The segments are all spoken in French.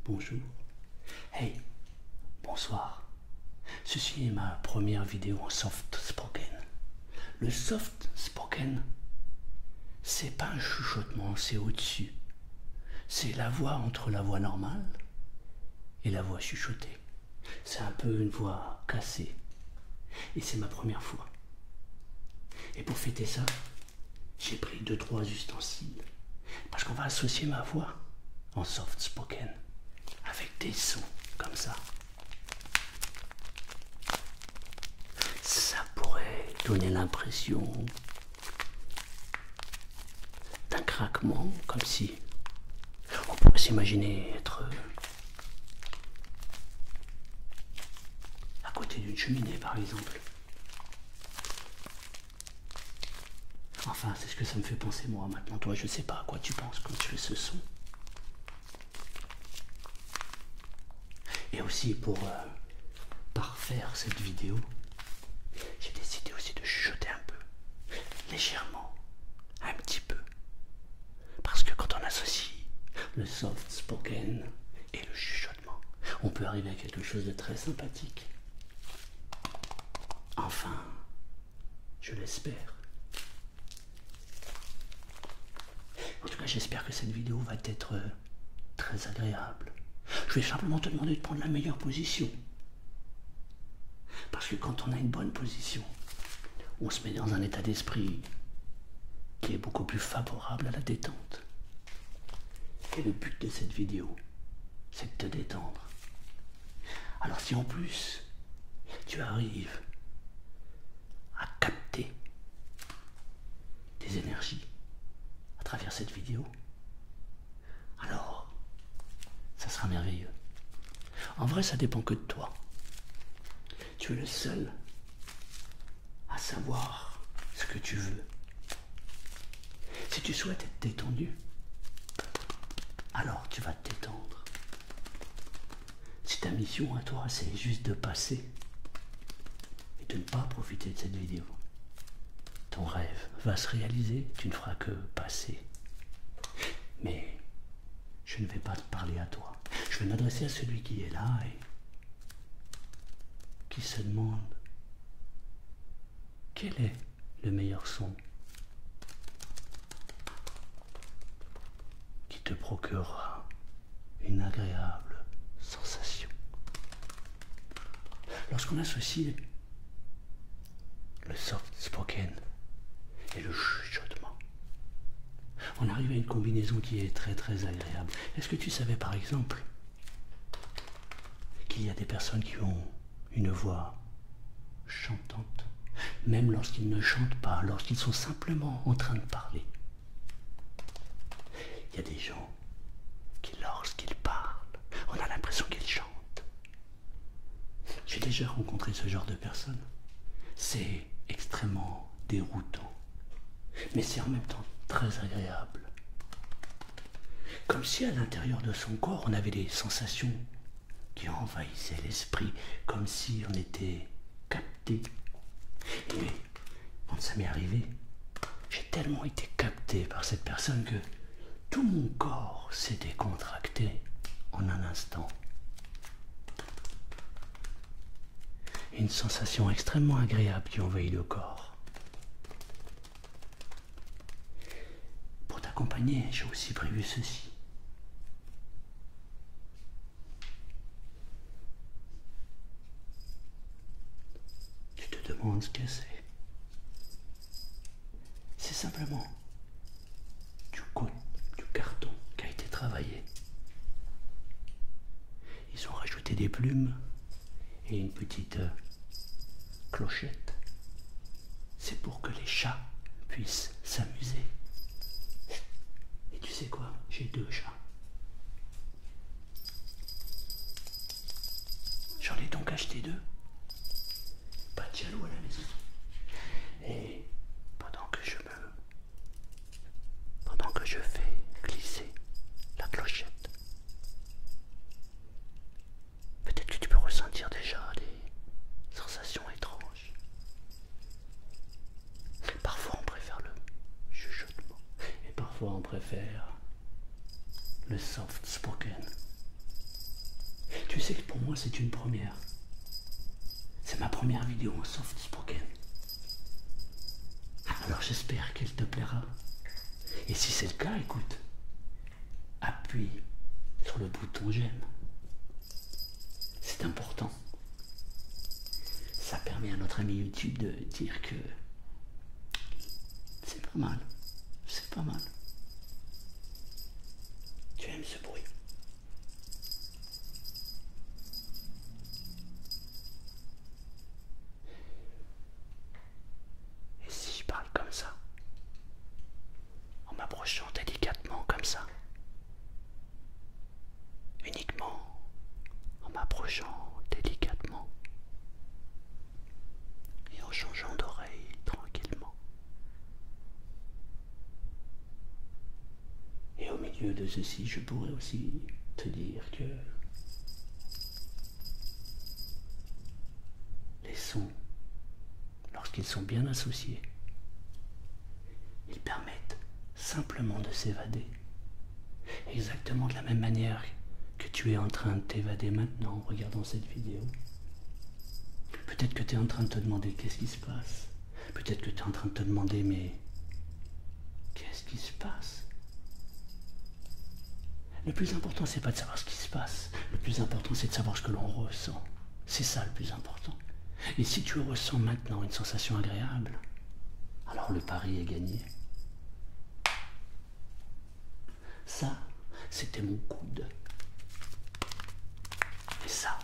bonjour, hey, bonsoir. Ceci est ma première vidéo en soft spoken. Le soft spoken, c'est pas un chuchotement, c'est au-dessus. C'est la voix entre la voix normale et la voix chuchotée. C'est un peu une voix cassée. Et c'est ma première fois. Et pour fêter ça, j'ai pris 2-3 ustensiles. Parce qu'on va associer ma voix en soft spoken avec des sons comme ça. Ça pourrait donner l'impression d'un craquement, comme si on pourrait s'imaginer être à côté d'une cheminée par exemple. Enfin, c'est ce que ça me fait penser moi maintenant. Toi, je sais pas à quoi tu penses quand tu fais ce son. Et aussi pour parfaire cette vidéo, j'ai décidé aussi de chuchoter un peu, légèrement, un petit peu. Parce que quand on associe le soft spoken et le chuchotement, on peut arriver à quelque chose de très sympathique. Enfin, je l'espère. En tout cas, j'espère que cette vidéo va être très agréable. Je vais simplement te demander de prendre la meilleure position. Parce que quand on a une bonne position, on se met dans un état d'esprit qui est beaucoup plus favorable à la détente. Et le but de cette vidéo, c'est de te détendre. Alors si en plus, tu arrives à capter des énergies à travers cette vidéo, alors ça sera merveilleux. En vrai, ça dépend que de toi. Tu es le seul à savoir ce que tu veux. Si tu souhaites être détendu, alors tu vas te détendre. Si ta mission à toi, c'est juste de passer et de ne pas profiter de cette vidéo, ton rêve va se réaliser, tu ne feras que passer. Mais je ne vais pas te parler à toi. Je vais m'adresser à celui qui est là et qui se demande quel est le meilleur son qui te procurera une agréable sensation. Lorsqu'on associe le soft spoken et le chuchotement, on arrive à une combinaison qui est très très agréable. Est-ce que tu savais par exemple qu'il y a des personnes qui ont une voix chantante, même lorsqu'ils ne chantent pas, lorsqu'ils sont simplement en train de parler? Il y a des gens qui, lorsqu'ils parlent, on a l'impression qu'ils chantent. J'ai déjà rencontré ce genre de personnes. C'est extrêmement déroutant, mais c'est en même temps très agréable. Comme si à l'intérieur de son corps, on avait des sensations qui envahissaient l'esprit, comme si on était capté. Et quand ça m'est arrivé, j'ai tellement été capté par cette personne que tout mon corps s'est décontracté en un instant. Une sensation extrêmement agréable qui envahit le corps. Pour t'accompagner, j'ai aussi prévu ceci. Tu te demandes ce que c'est. C'est simplement du carton qui a été travaillé. Ils ont rajouté des plumes et une petite clochette. C'est pour que les chats puissent s'amuser. Et tu sais quoi? J'ai 2 chats. J'en ai donc acheté 2. Pas de jaloux à la maison. Et pendant que je fais glisser la clochette, peut-être que tu peux ressentir déjà des sensations étranges. Parfois on préfère le chuchotement et parfois on préfère le soft spoken. Tu sais que pour moi c'est une première. C'est ma première vidéo en soft spoken. Alors j'espère qu'elle te plaira. Et si c'est le cas, écoute, appuie sur le bouton j'aime. C'est important. Ça permet à notre ami YouTube de dire que c'est pas mal. C'est pas mal. Tu aimes ce bruit? Et si je parle comme ça, en m'approchant délicatement comme ça, uniquement en m'approchant délicatement et en changeant d'oreille tranquillement. Et au milieu de ceci, je pourrais aussi te dire que les sons, lorsqu'ils sont bien associés, ils permettent simplement de s'évader. Exactement de la même manière que tu es en train de t'évader maintenant en regardant cette vidéo. Peut-être que tu es en train de te demander qu'est-ce qui se passe. Peut-être que tu es en train de te demander mais qu'est-ce qui se passe? Le plus important, c'est pas de savoir ce qui se passe. Le plus important, c'est de savoir ce que l'on ressent. C'est ça le plus important. Et si tu ressens maintenant une sensation agréable, alors le pari est gagné. Ça, c'était mon coude. Et ça,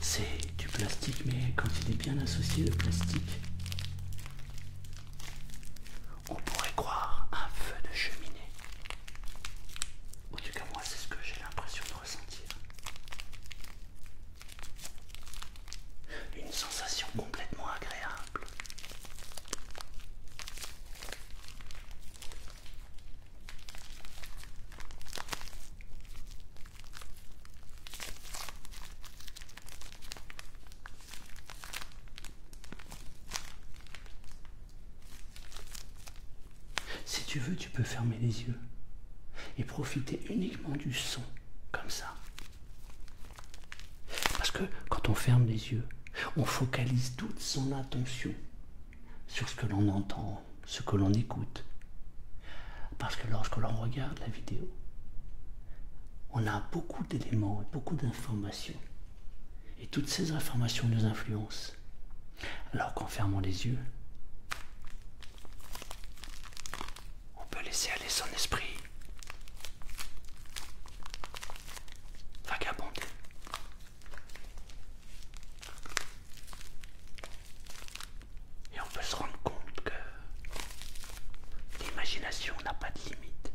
c'est du plastique, mais quand il est bien associé, le plastique, on pourrait croire un feu de cheminée. En tout cas, moi, c'est ce que j'ai l'impression de ressentir. Une sensation complètement agréable. Si tu veux, tu peux fermer les yeux et profiter uniquement du son, comme ça. Parce que quand on ferme les yeux, on focalise toute son attention sur ce que l'on entend, ce que l'on écoute. Parce que lorsque l'on regarde la vidéo, on a beaucoup d'éléments, beaucoup d'informations. Et toutes ces informations nous influencent. Alors qu'en fermant les yeux, on peut laisser aller son esprit vagabonder. Et on peut se rendre compte que l'imagination n'a pas de limite.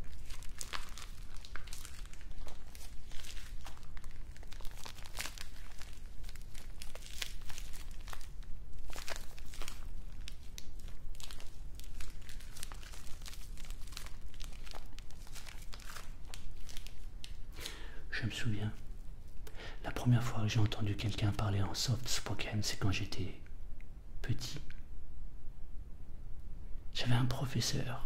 Je me souviens, la première fois que j'ai entendu quelqu'un parler en soft spoken, c'est quand j'étais petit. J'avais un professeur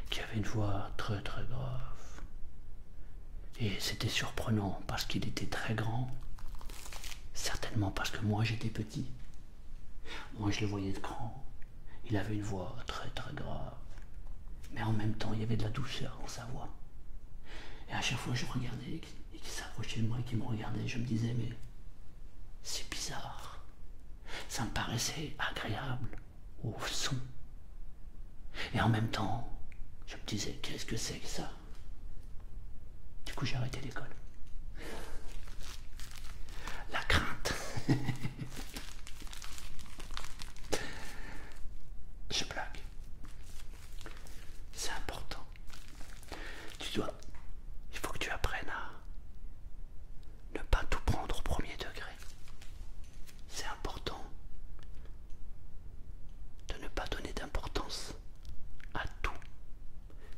qui avait une voix très très grave. Et c'était surprenant parce qu'il était très grand. Certainement parce que moi j'étais petit. Moi je le voyais de grand. Il avait une voix très très grave. Mais en même temps il y avait de la douceur dans sa voix. Et à chaque fois que je regardais et qu'il s'approchait de moi et qu'il me regardait, je me disais mais c'est bizarre. Ça me paraissait agréable au son. Et en même temps, je me disais qu'est-ce que c'est que ça? Du coup j'ai arrêté l'école. La crainte. Je blague. C'est important. Il faut que tu apprennes à ne pas tout prendre au premier degré. C'est important de ne pas donner d'importance à tout.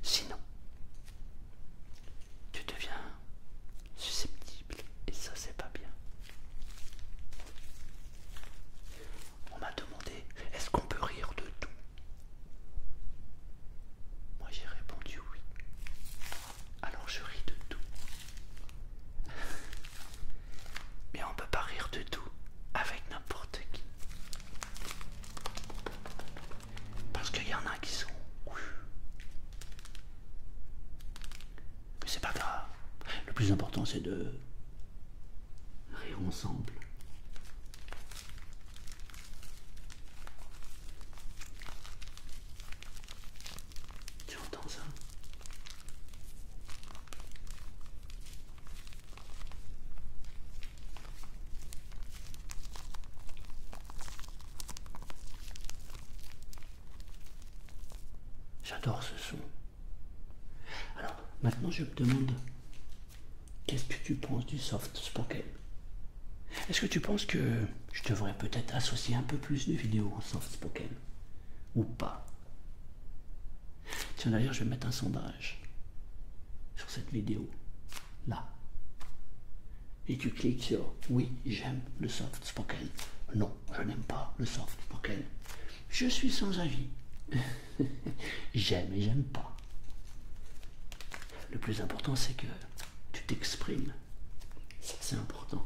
Sinon, tu deviens susceptible et ça c'est pas bien. plus important, c'est de rire ensemble. Tu entends ça? J'adore ce son. Alors, maintenant je me demande, qu'est-ce que tu penses du soft spoken? Est-ce que tu penses que je devrais peut-être associer un peu plus de vidéos en soft spoken? Ou pas? Tiens, d'ailleurs, je vais mettre un sondage sur cette vidéo, là. Et tu cliques sur oui, j'aime le soft spoken. Non, je n'aime pas le soft spoken. Je suis sans avis. J'aime et j'aime pas. Le plus important, c'est que tu t'exprimes. Ça, c'est important.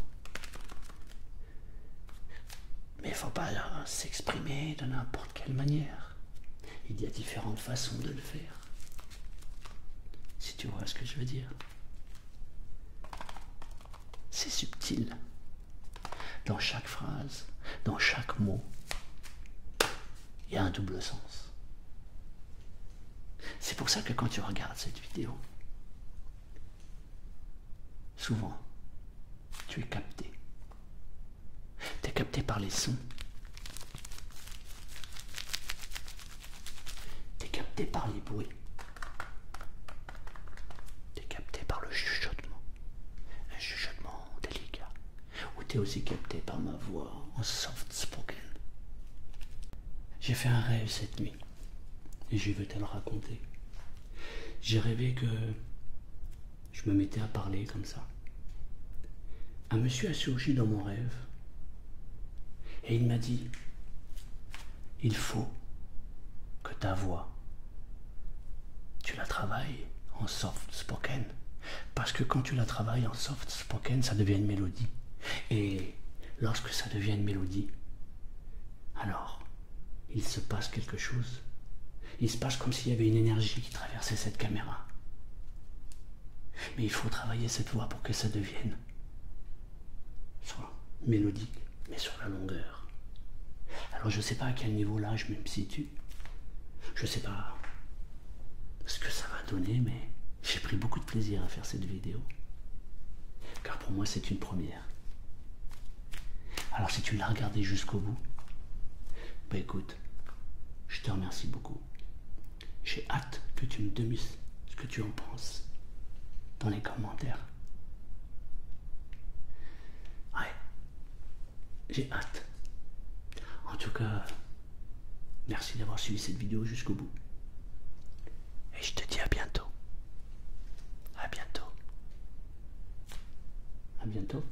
Mais il ne faut pas s'exprimer de n'importe quelle manière. Il y a différentes façons de le faire. Si tu vois ce que je veux dire. C'est subtil. Dans chaque phrase, dans chaque mot, il y a un double sens. C'est pour ça que quand tu regardes cette vidéo, souvent, tu es capté. Tu es capté par les sons. Tu es capté par les bruits. Tu es capté par le chuchotement. Un chuchotement délicat. Ou tu es aussi capté par ma voix en soft spoken. J'ai fait un rêve cette nuit. Et je vais te le raconter. J'ai rêvé que je me mettais à parler comme ça. Un monsieur a surgi dans mon rêve. Et il m'a dit, il faut que ta voix, tu la travailles en soft spoken. Parce que quand tu la travailles en soft spoken, ça devient une mélodie. Et lorsque ça devient une mélodie, alors, il se passe quelque chose. Il se passe comme s'il y avait une énergie qui traversait cette caméra. Mais il faut travailler cette voix pour que ça devienne soit mélodique, mais sur la longueur. Alors je ne sais pas à quel niveau là je me situe. Je ne sais pas ce que ça va donner, mais j'ai pris beaucoup de plaisir à faire cette vidéo. Car pour moi c'est une première. Alors si tu l'as regardé jusqu'au bout, bah écoute, je te remercie beaucoup. J'ai hâte que tu me donnes ce que tu en penses dans les commentaires. Ouais, j'ai hâte. En tout cas, merci d'avoir suivi cette vidéo jusqu'au bout. Et je te dis à bientôt. À bientôt. À bientôt.